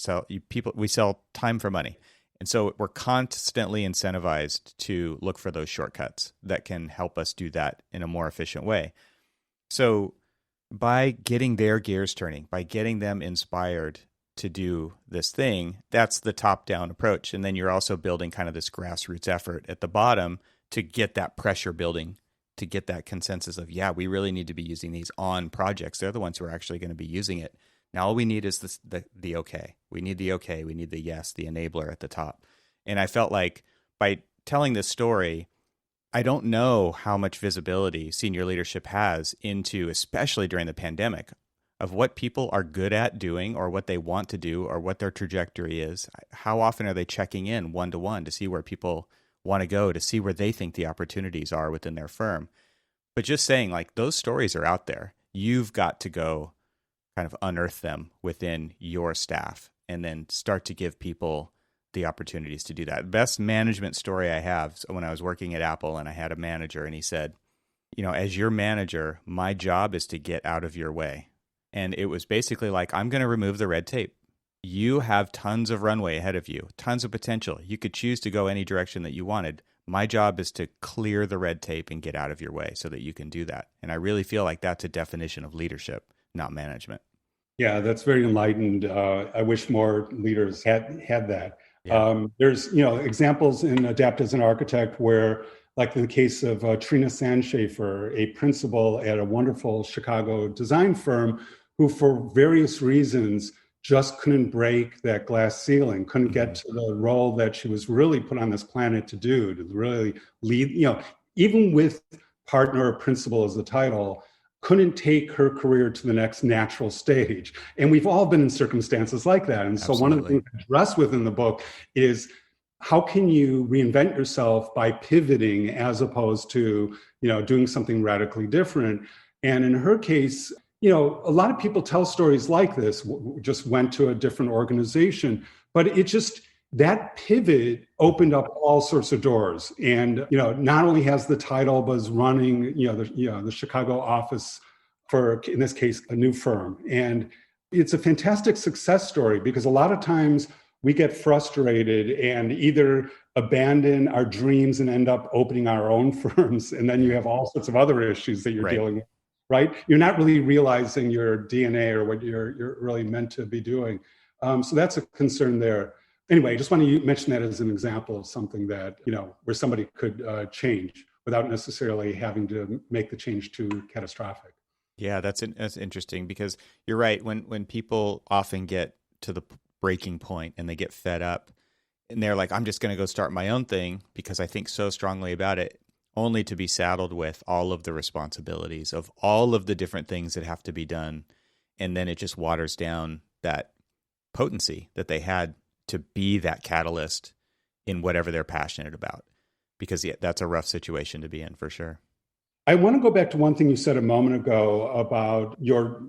we sell time for money. And so we're constantly incentivized to look for those shortcuts that can help us do that in a more efficient way. So by getting their gears turning, by getting them inspired to do this thing, that's the top-down approach. And then you're also building kind of this grassroots effort at the bottom to get that pressure building, to get that consensus of, yeah, we really need to be using these on projects. They're the ones who are actually going to be using it. Now all we need is the okay. We need the okay. We need the yes, the enabler at the top. And I felt like by telling this story, I don't know how much visibility senior leadership has into, especially during the pandemic, of what people are good at doing or what they want to do or what their trajectory is. How often are they checking in one-to-one to see where people want to go, to see where they think the opportunities are within their firm? But just saying, like, those stories are out there. You've got to go kind of unearth them within your staff and then start to give people the opportunities to do that. Best management story I have, so when I was working at Apple and I had a manager and he said, as your manager, my job is to get out of your way. And it was basically like, I'm going to remove the red tape. You have tons of runway ahead of you, tons of potential. You could choose to go any direction that you wanted. My job is to clear the red tape and get out of your way so that you can do that. And I really feel like that's a definition of leadership, not management. Yeah, that's very enlightened. I wish more leaders had that. Yeah. There's examples in Adapt as an Architect where, like in the case of Trina Sandschafer, a principal at a wonderful Chicago design firm, who for various reasons just couldn't break that glass ceiling, couldn't get to the role that she was really put on this planet to do, to really lead, even with partner or principal as the title, couldn't take her career to the next natural stage. And we've all been in circumstances like that. And so Absolutely. one of the things I address within the book is, how can you reinvent yourself by pivoting as opposed to, doing something radically different? And in her case, a lot of people tell stories like this, just went to a different organization, but that pivot opened up all sorts of doors. And, not only has the title, but is running, the Chicago office for, in this case, a new firm. And it's a fantastic success story, because a lot of times we get frustrated and either abandon our dreams and end up opening our own firms. And then you have all sorts of other issues that you're dealing with, right? You're not really realizing your DNA or what you're really meant to be doing. So that's a concern there. Anyway, I just want to mention that as an example of something that, where somebody could change without necessarily having to make the change too catastrophic. Yeah, that's interesting, because you're right. When people often get to the breaking point and they get fed up and they're like, I'm just going to go start my own thing because I think so strongly about it, only to be saddled with all of the responsibilities of all of the different things that have to be done. And then it just waters down that potency that they had to be that catalyst in whatever they're passionate about, because that's a rough situation to be in for sure. I want to go back to one thing you said a moment ago about your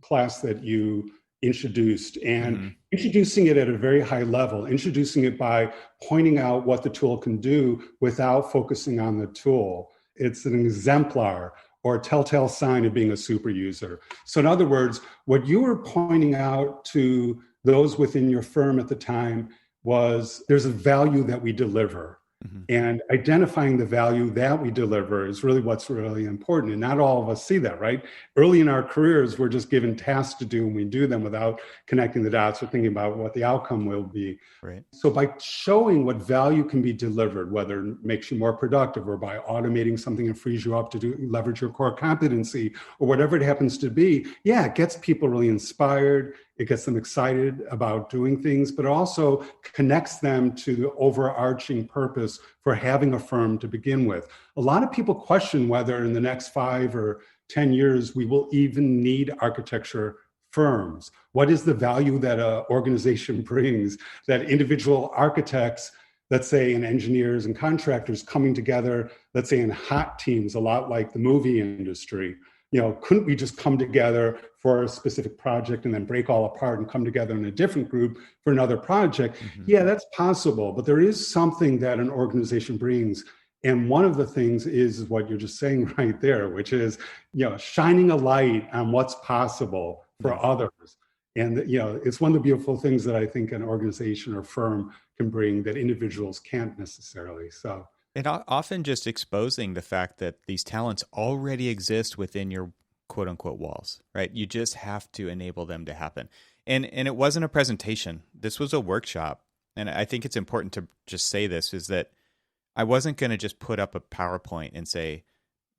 class that you introduced, and introducing it at a very high level, introducing it by pointing out what the tool can do without focusing on the tool. It's an exemplar or a telltale sign of being a super user. So in other words, what you were pointing out to those within your firm at the time was, there's a value that we deliver. And identifying the value that we deliver is really what's really important. And not all of us see that, right? Early in our careers, we're just given tasks to do, and we do them without connecting the dots or thinking about what the outcome will be. Right. So by showing what value can be delivered, whether it makes you more productive or by automating something that frees you up to leverage your core competency or whatever it happens to be, yeah, it gets people really inspired. It gets them excited about doing things, but it also connects them to the overarching purpose for having a firm to begin with. A lot of people question whether in the next 5 or 10 years we will even need architecture firms. What is the value that an organization brings, that individual architects, let's say, and engineers and contractors coming together, let's say in hot teams, a lot like the movie industry? Couldn't we just come together for a specific project and then break all apart and come together in a different group for another project? Yeah, that's possible, but there is something that an organization brings. And one of the things is what you're just saying right there, which is, shining a light on what's possible for others. And, it's one of the beautiful things that I think an organization or firm can bring that individuals can't necessarily. So. And often just exposing the fact that these talents already exist within your quote unquote walls, right? You just have to enable them to happen. And it wasn't a presentation. This was a workshop. And I think it's important to just say this, is that I wasn't going to just put up a PowerPoint and say,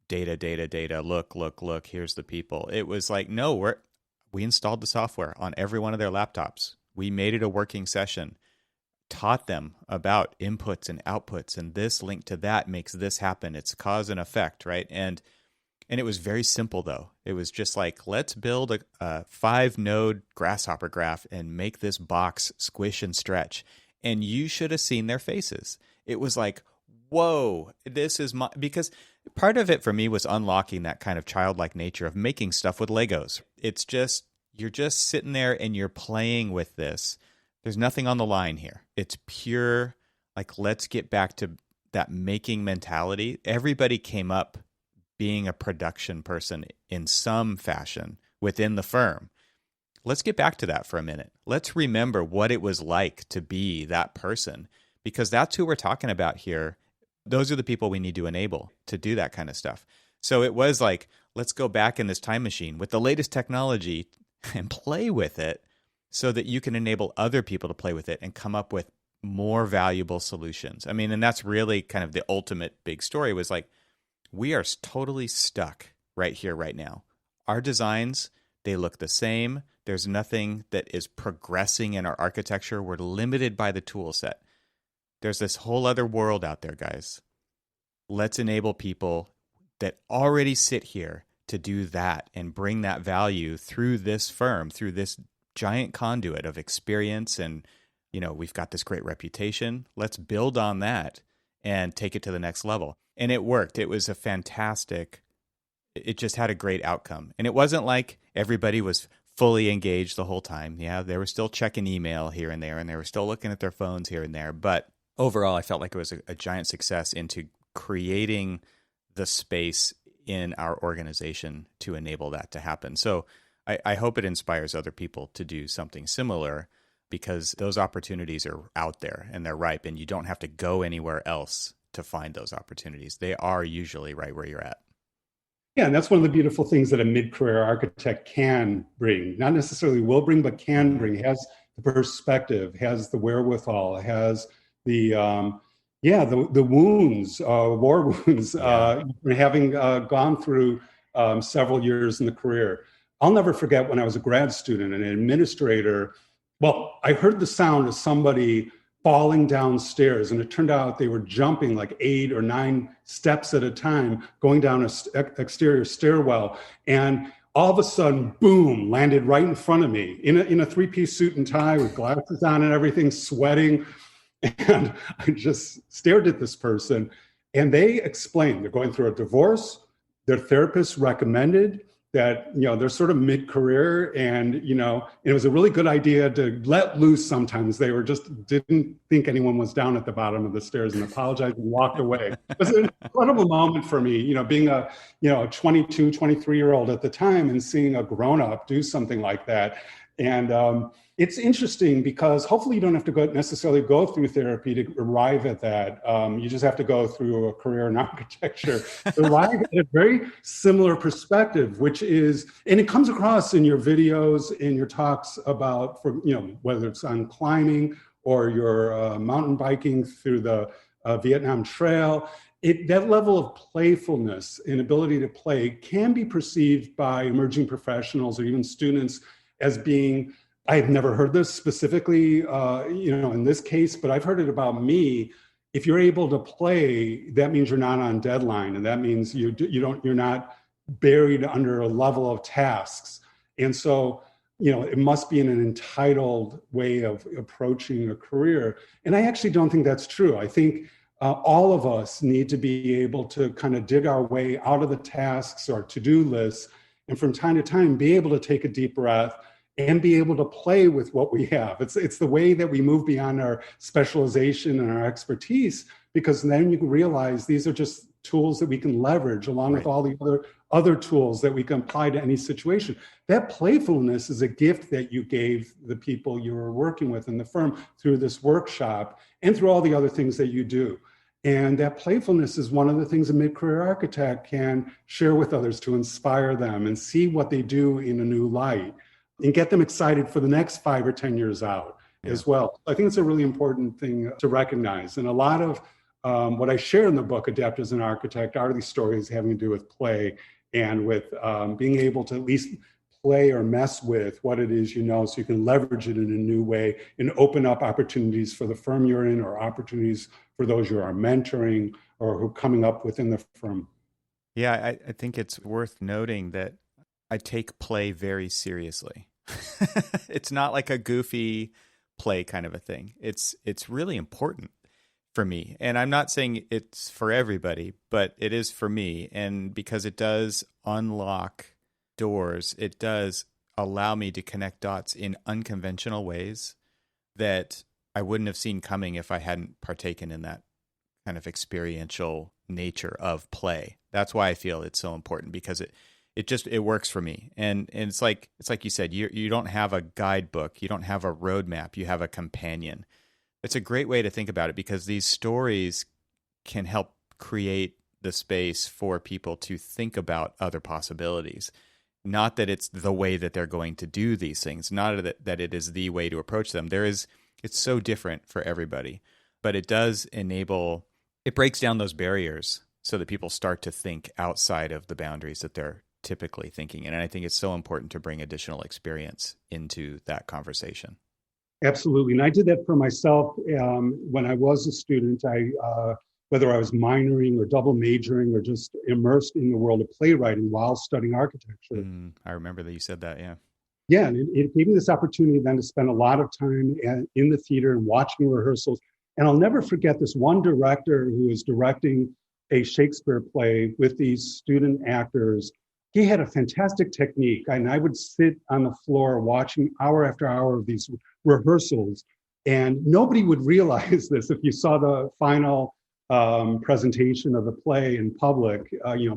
data, data, data, look, look, look, here's the people. It was like, no, we installed the software on every one of their laptops. We made it a working session, taught them about inputs and outputs, and this link to that makes this happen. It's cause and effect, right? And it was very simple, though. It was just like, let's build a 5-node grasshopper graph and make this box squish and stretch. And you should have seen their faces. It was like, whoa, this is because part of it for me was unlocking that kind of childlike nature of making stuff with Legos. It's just, you're just sitting there and you're playing with this. There's nothing on the line here. It's pure, like, let's get back to that making mentality. Everybody came up being a production person in some fashion within the firm. Let's get back to that for a minute. Let's remember what it was like to be that person, because that's who we're talking about here. Those are the people we need to enable to do that kind of stuff. So it was like, let's go back in this time machine with the latest technology and play with it so that you can enable other people to play with it and come up with more valuable solutions. I mean, and that's really kind of the ultimate big story, was like, we are totally stuck right here, right now. Our designs, they look the same. There's nothing that is progressing in our architecture. We're limited by the tool set. There's this whole other world out there, guys. Let's enable people that already sit here to do that and bring that value through this firm, through this giant conduit of experience. And, we've got this great reputation. Let's build on that and take it to the next level. And it worked. It was it just had a great outcome. And it wasn't like everybody was fully engaged the whole time. Yeah, they were still checking email here and there, and they were still looking at their phones here and there. But overall, I felt like it was a giant success into creating the space in our organization to enable that to happen. So I hope it inspires other people to do something similar, because those opportunities are out there and they're ripe, and you don't have to go anywhere else to find those opportunities. They are usually right where you're at. Yeah, and that's one of the beautiful things that a mid-career architect can bring. Not necessarily will bring, but can bring. Has the perspective, has the wherewithal, has the the wounds, war wounds, having gone through several years in the career. I'll never forget when I was a grad student and an administrator. Well, I heard the sound of somebody falling downstairs, and it turned out they were jumping like 8 or 9 steps at a time, going down an exterior stairwell, and all of a sudden, boom, landed right in front of me in a 3-piece suit and tie with glasses on and everything, sweating. And I just stared at this person, and they explained they're going through a divorce. Their therapist recommended that, they're sort of mid-career, and, it was a really good idea to let loose sometimes. They didn't think anyone was down at the bottom of the stairs, and apologized and walked away. It was an incredible moment for me, being a 22, 23-year-old at the time and seeing a grown-up do something like that. And it's interesting because hopefully you don't have to necessarily go through therapy to arrive at that. You just have to go through a career in architecture to arrive at a very similar perspective, which is, and it comes across in your videos, in your talks about, whether it's on climbing or your mountain biking through the Vietnam Trail. That level of playfulness and ability to play can be perceived by emerging professionals or even students as being, I've never heard this specifically, in this case, but I've heard it about me. If you're able to play, that means you're not on deadline, and that means you're not buried under a level of tasks. And so, it must be in an entitled way of approaching a career. And I actually don't think that's true. I think all of us need to be able to kind of dig our way out of the tasks or to-do lists, and from time to time be able to take a deep breath and be able to play with what we have. It's the way that we move beyond our specialization and our expertise, because then you can realize these are just tools that we can leverage along with all the other tools that we can apply to any situation. That playfulness is a gift that you gave the people you were working with in the firm through this workshop and through all the other things that you do. And that playfulness is one of the things a mid-career architect can share with others to inspire them and see what they do in a new light and get them excited for the next 5 or 10 years out as well. I think it's a really important thing to recognize. And a lot of what I share in the book, Adapt as an Architect, are these stories having to do with play and with being able to at least play or mess with what it is so you can leverage it in a new way and open up opportunities for the firm you're in or opportunities for those you are mentoring or who are coming up within the firm. Yeah, I think it's worth noting that I take play very seriously. It's not like a goofy play kind of a thing. It's really important for me. And I'm not saying it's for everybody, but it is for me. And because it does unlock doors, it does allow me to connect dots in unconventional ways that I wouldn't have seen coming if I hadn't partaken in that kind of experiential nature of play. That's why I feel it's so important, because it works for me. And it's like you said, you don't have a guidebook, you don't have a roadmap, you have a companion. It's a great way to think about it, because these stories can help create the space for people to think about other possibilities. Not that it's the way that they're going to do these things, not that it is the way to approach them. It's so different for everybody, but it does it breaks down those barriers so that people start to think outside of the boundaries that they're typically thinking. And I think it's so important to bring additional experience into that conversation. Absolutely. And I did that for myself when I was a student. Whether I was minoring or double majoring or just immersed in the world of playwriting while studying architecture. I remember that you said that, yeah. Yeah, and it gave me this opportunity then to spend a lot of time in the theater and watching rehearsals. And I'll never forget this one director who was directing a Shakespeare play with these student actors. He had a fantastic technique, and I would sit on the floor watching hour after hour of these rehearsals, and nobody would realize this if you saw the final presentation of the play in public,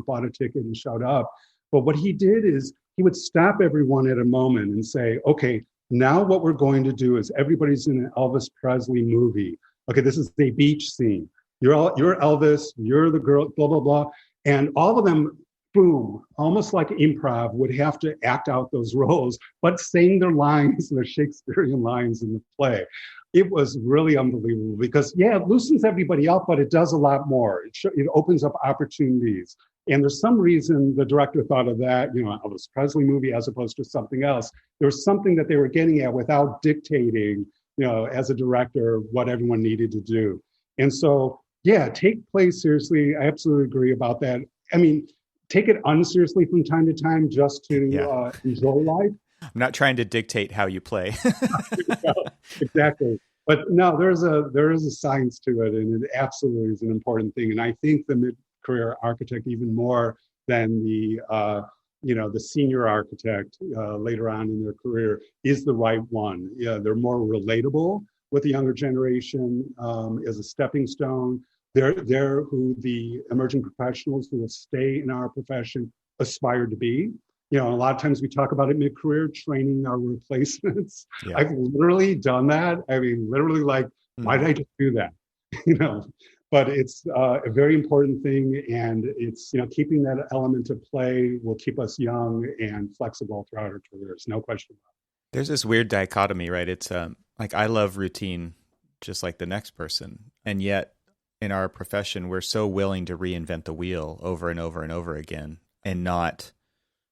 bought a ticket and showed up. But what he did is he would stop everyone at a moment and say, okay, now what we're going to do is everybody's in an Elvis Presley movie. Okay, this is a beach scene. You're Elvis, you're the girl, blah, blah, blah. And all of them, boom, almost like improv, would have to act out those roles, but saying their lines, their Shakespearean lines in the play. It was really unbelievable because, yeah, it loosens everybody up, but it does a lot more. It opens up opportunities. And there's some reason the director thought of that, Elvis Presley movie as opposed to something else. There was something that they were getting at without dictating, as a director, what everyone needed to do. And so, yeah, take play seriously. I absolutely agree about that. I mean, take it unseriously from time to time just to enjoy life. I'm not trying to dictate how you play. Exactly. But no, there is a science to it, and it absolutely is an important thing. And I think the mid-career architect, even more than the senior architect later on in their career, is the right one. Yeah, they're more relatable with the younger generation as a stepping stone. They're who the emerging professionals who will stay in our profession aspire to be. A lot of times we talk about it mid-career, training our replacements. Yeah. I've literally done that. I mean, literally why did I just do that? But it's a very important thing. And it's, keeping that element of play will keep us young and flexible throughout our careers. No question about it. There's this weird dichotomy, right? It's like I love routine just like the next person. And yet in our profession, we're so willing to reinvent the wheel over and over and over again and not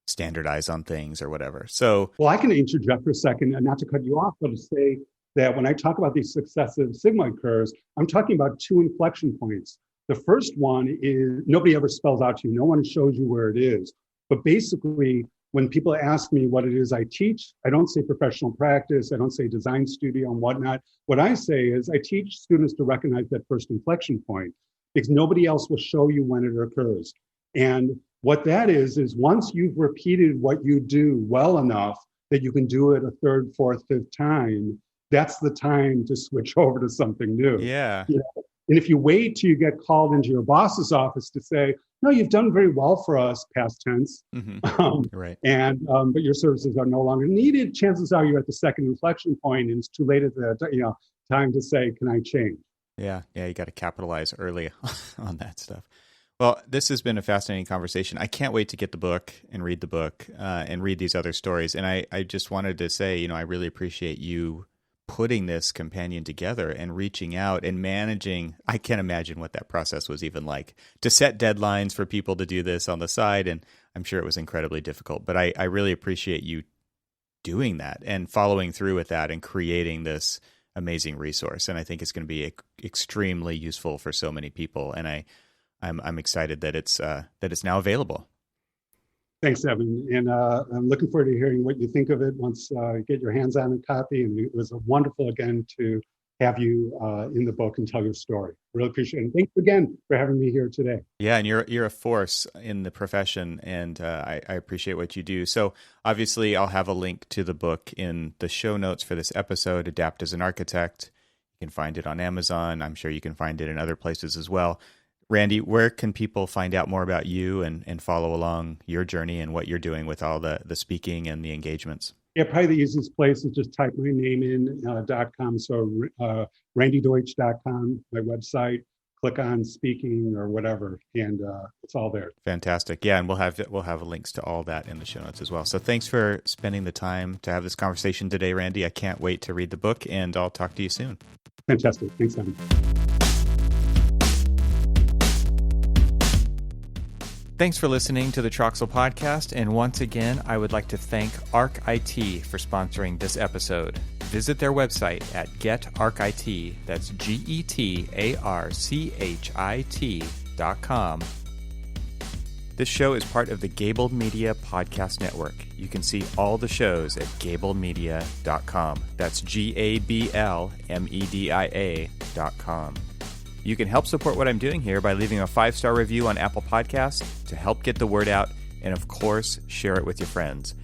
standardize on things or whatever. So, well, I can interject for a second, and not to cut you off, but to say that when I talk about these successive sigmoid curves, I'm talking about two inflection points. The first one is nobody ever spells out to you. No one shows you where it is. But basically, when people ask me what it is I teach, I don't say professional practice. I don't say design studio and whatnot. What I say is I teach students to recognize that first inflection point because nobody else will show you when it occurs. And what that is once you've repeated what you do well enough that you can do it a third, fourth, fifth time, that's the time to switch over to something new. Yeah. And if you wait till you get called into your boss's office to say, no, you've done very well for us, past tense, right. And but your services are no longer needed, chances are you're at the second inflection point and it's too late at the time to say, can I change? Yeah, you got to capitalize early on that stuff. Well, this has been a fascinating conversation. I can't wait to get the book and read the book and read these other stories. And I just wanted to say, I really appreciate you putting this companion together and reaching out and managing. I can't imagine what that process was even like, to set deadlines for people to do this on the side. And I'm sure it was incredibly difficult, but I really appreciate you doing that and following through with that and creating this amazing resource. And I think it's going to be extremely useful for so many people. And I'm excited that it's now available. Thanks, Evan. And I'm looking forward to hearing what you think of it once you get your hands on a copy. And it was wonderful, again, to have you in the book and tell your story. Really appreciate it. And thanks again for having me here today. Yeah, and you're a force in the profession, and I appreciate what you do. So obviously, I'll have a link to the book in the show notes for this episode, Adapt as an Architect. You can find it on Amazon. I'm sure you can find it in other places as well. Randy, where can people find out more about you and follow along your journey and what you're doing with all the speaking and the engagements? Yeah, probably the easiest place is just type my name in .com. So randydeutsch.com, my website. Click on speaking or whatever, and it's all there. Fantastic. Yeah, and we'll have links to all that in the show notes as well. So thanks for spending the time to have this conversation today, Randy. I can't wait to read the book, and I'll talk to you soon. Fantastic. Thanks, Evan. Thanks for listening to the Troxel Podcast, and once again, I would like to thank ARC IT for sponsoring this episode. Visit their website at getarchit, that's GETARCHIT.com. This show is part of the Gable Media Podcast Network. You can see all the shows at gablemedia.com. That's GABLMEDIA.com. You can help support what I'm doing here by leaving a 5-star review on Apple Podcasts to help get the word out, and of course, share it with your friends.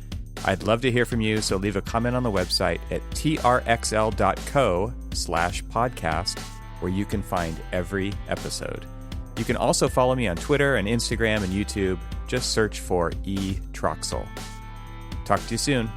I'd love to hear from you, so leave a comment on the website at trxl.co/podcast, where you can find every episode. You can also follow me on Twitter and Instagram and YouTube. Just search for E. Troxel. Talk to you soon.